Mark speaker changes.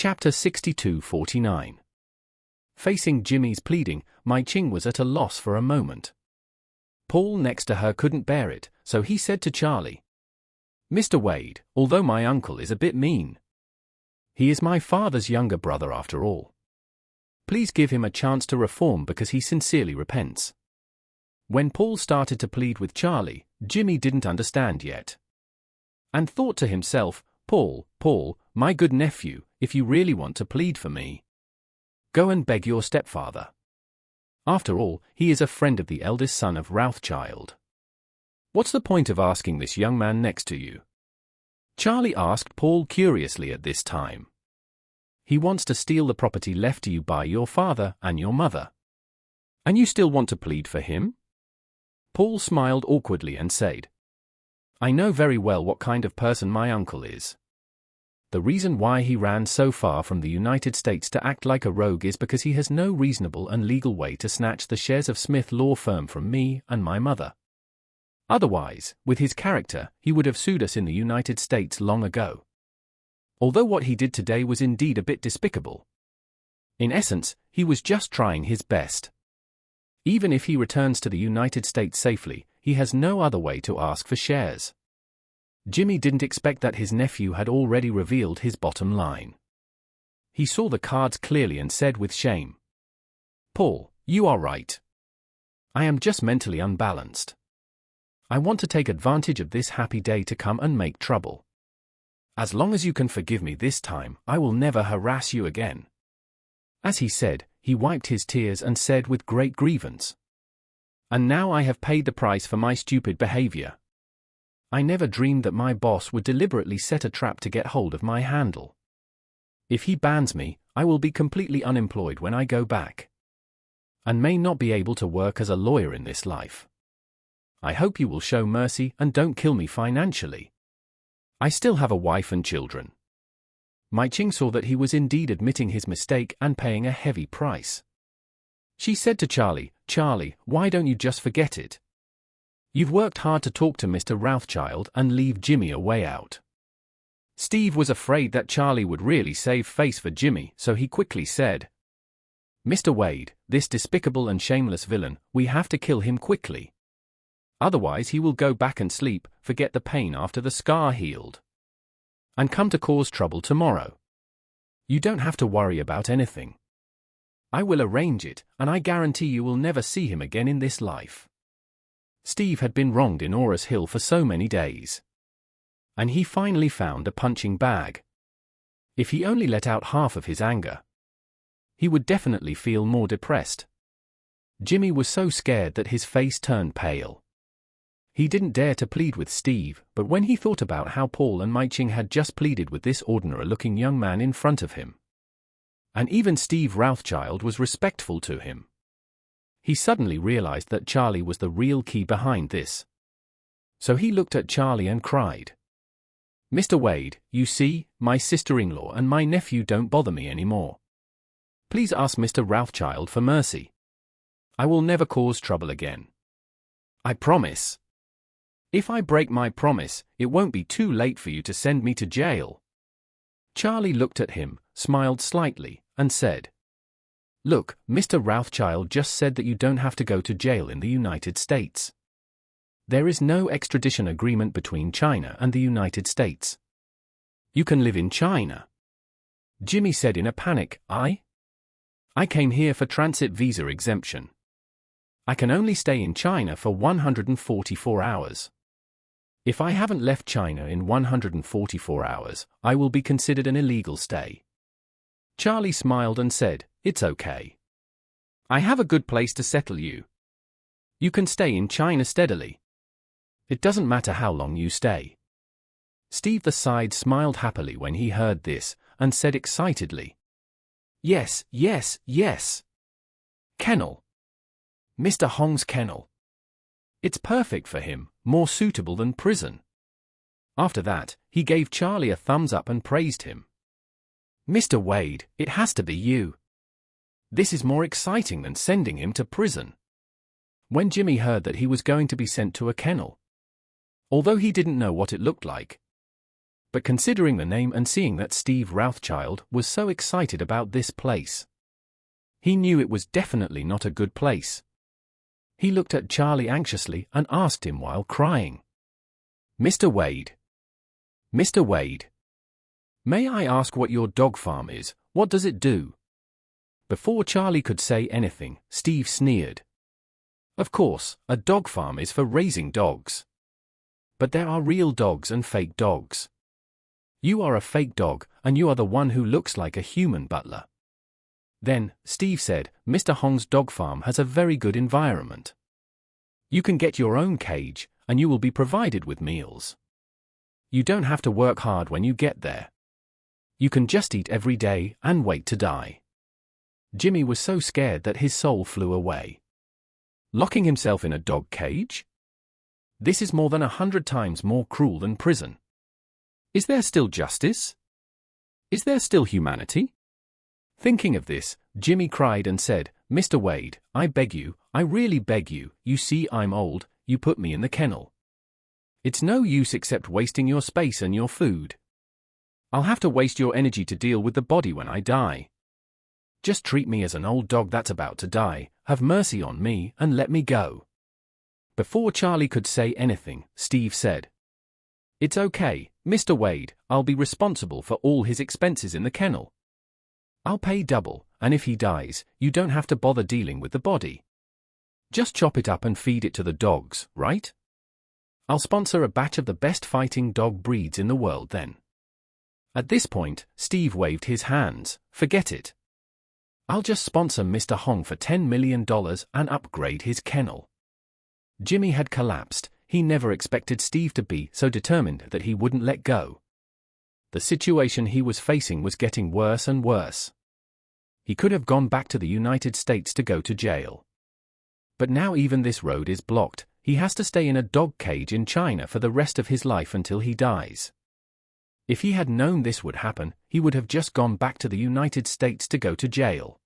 Speaker 1: Chapter 62-49. Facing Jimmy's pleading, Mai Ching was at a loss for a moment. Paul next to her couldn't bear it, so he said to Charlie, "Mr. Wade, although my uncle is a bit mean, he is my father's younger brother after all. Please give him a chance to reform because he sincerely repents." When Paul started to plead with Charlie, Jimmy didn't understand yet. And thought to himself, Paul, my good nephew, if you really want to plead for me, go and beg your stepfather. After all, he is a friend of the eldest son of Rothschild. What's the point of asking this young man next to you? Charlie asked Paul curiously at this time. He wants to steal the property left to you by your father and your mother. And you still want to plead for him? Paul smiled awkwardly and said, "I know very well what kind of person my uncle is. The reason why he ran so far from the United States to act like a rogue is because he has no reasonable and legal way to snatch the shares of Smith Law Firm from me and my mother. Otherwise, with his character, he would have sued us in the United States long ago. Although what he did today was indeed a bit despicable. In essence, he was just trying his best. Even if he returns to the United States safely, he has no other way to ask for shares." Jimmy didn't expect that his nephew had already revealed his bottom line. He saw the cards clearly and said with shame, "Paul, you are right. I am just mentally unbalanced. I want to take advantage of this happy day to come and make trouble. As long as you can forgive me this time, I will never harass you again." As he said, he wiped his tears and said with great grievance, "And now I have paid the price for my stupid behavior. I never dreamed that my boss would deliberately set a trap to get hold of my handle. If he bans me, I will be completely unemployed when I go back, and may not be able to work as a lawyer in this life. I hope you will show mercy and don't kill me financially. I still have a wife and children." Mai Ching saw that he was indeed admitting his mistake and paying a heavy price. She said to Charlie, "Why don't you just forget it? You've worked hard to talk to Mr. Rothschild and leave Jimmy a way out." Steve was afraid that Charlie would really save face for Jimmy, so he quickly said, "Mr. Wade, this despicable and shameless villain, we have to kill him quickly. Otherwise he will go back and sleep, forget the pain after the scar healed, and come to cause trouble tomorrow. You don't have to worry about anything. I will arrange it, and I guarantee you will never see him again in this life." Steve had been wronged in Oris Hill for so many days, and he finally found a punching bag. If he only let out half of his anger, he would definitely feel more depressed. Jimmy was so scared that his face turned pale. He didn't dare to plead with Steve, but when he thought about how Paul and Mai Ching had just pleaded with this ordinary-looking young man in front of him, and even Steve Rothschild was respectful to him, he suddenly realized that Charlie was the real key behind this. So he looked at Charlie and cried, "Mr. Wade, you see, my sister-in-law and my nephew don't bother me anymore. Please ask Mr. Rothschild for mercy. I will never cause trouble again. I promise. If I break my promise, it won't be too late for you to send me to jail." Charlie looked at him, smiled slightly, and said, "Look, Mr. Rothschild just said that you don't have to go to jail in the United States. There is no extradition agreement between China and the United States. You can live in China." Jimmy said in a panic, I came here for transit visa exemption. I can only stay in China for 144 hours. If I haven't left China in 144 hours, I will be considered an illegal stay." Charlie smiled and said, "It's okay. I have a good place to settle you. You can stay in China steadily. It doesn't matter how long you stay." Steve the Side smiled happily when he heard this, and said excitedly, Yes. Kennel. Mr. Hong's kennel. It's perfect for him, more suitable than prison." After that, he gave Charlie a thumbs up and praised him. "Mr. Wade, it has to be you. This is more exciting than sending him to prison." When Jimmy heard that he was going to be sent to a kennel, although he didn't know what it looked like, But considering the name and seeing that Steve Routhchild was so excited about this place, he knew it was definitely not a good place. He looked at Charlie anxiously and asked him while crying, "Mr. Wade. Mr. Wade. May I ask what your dog farm is? What does it do?" Before Charlie could say anything, Steve sneered. "Of course, a dog farm is for raising dogs. But there are real dogs and fake dogs. You are a fake dog, and you are the one who looks like a human butler." Then, Steve said, "Mr. Hong's dog farm has a very good environment. You can get your own cage, and you will be provided with meals. You don't have to work hard when you get there. You can just eat every day and wait to die." Jimmy was so scared that his soul flew away. Locking himself in a dog cage? This is more than 100 times more cruel than prison. Is there still justice? Is there still humanity? Thinking of this, Jimmy cried and said, "Mr. Wade, I beg you, I really beg you, you see I'm old, you put me in the kennel. It's no use except wasting your space and your food. I'll have to waste your energy to deal with the body when I die. Just treat me as an old dog that's about to die, have mercy on me and let me go." Before Charlie could say anything, Steve said, "It's okay, Mr. Wade, I'll be responsible for all his expenses in the kennel. I'll pay double, and if he dies, you don't have to bother dealing with the body. Just chop it up and feed it to the dogs, right? I'll sponsor a batch of the best fighting dog breeds in the world then." At this point, Steve waved his hands. "Forget it. I'll just sponsor Mr. Hong for $10 million and upgrade his kennel." Jimmy had collapsed. He never expected Steve to be so determined that he wouldn't let go. The situation he was facing was getting worse and worse. He could have gone back to the United States to go to jail. But now even this road is blocked. He has to stay in a dog cage in China for the rest of his life until he dies. If he had known this would happen, he would have just gone back to the United States to go to jail.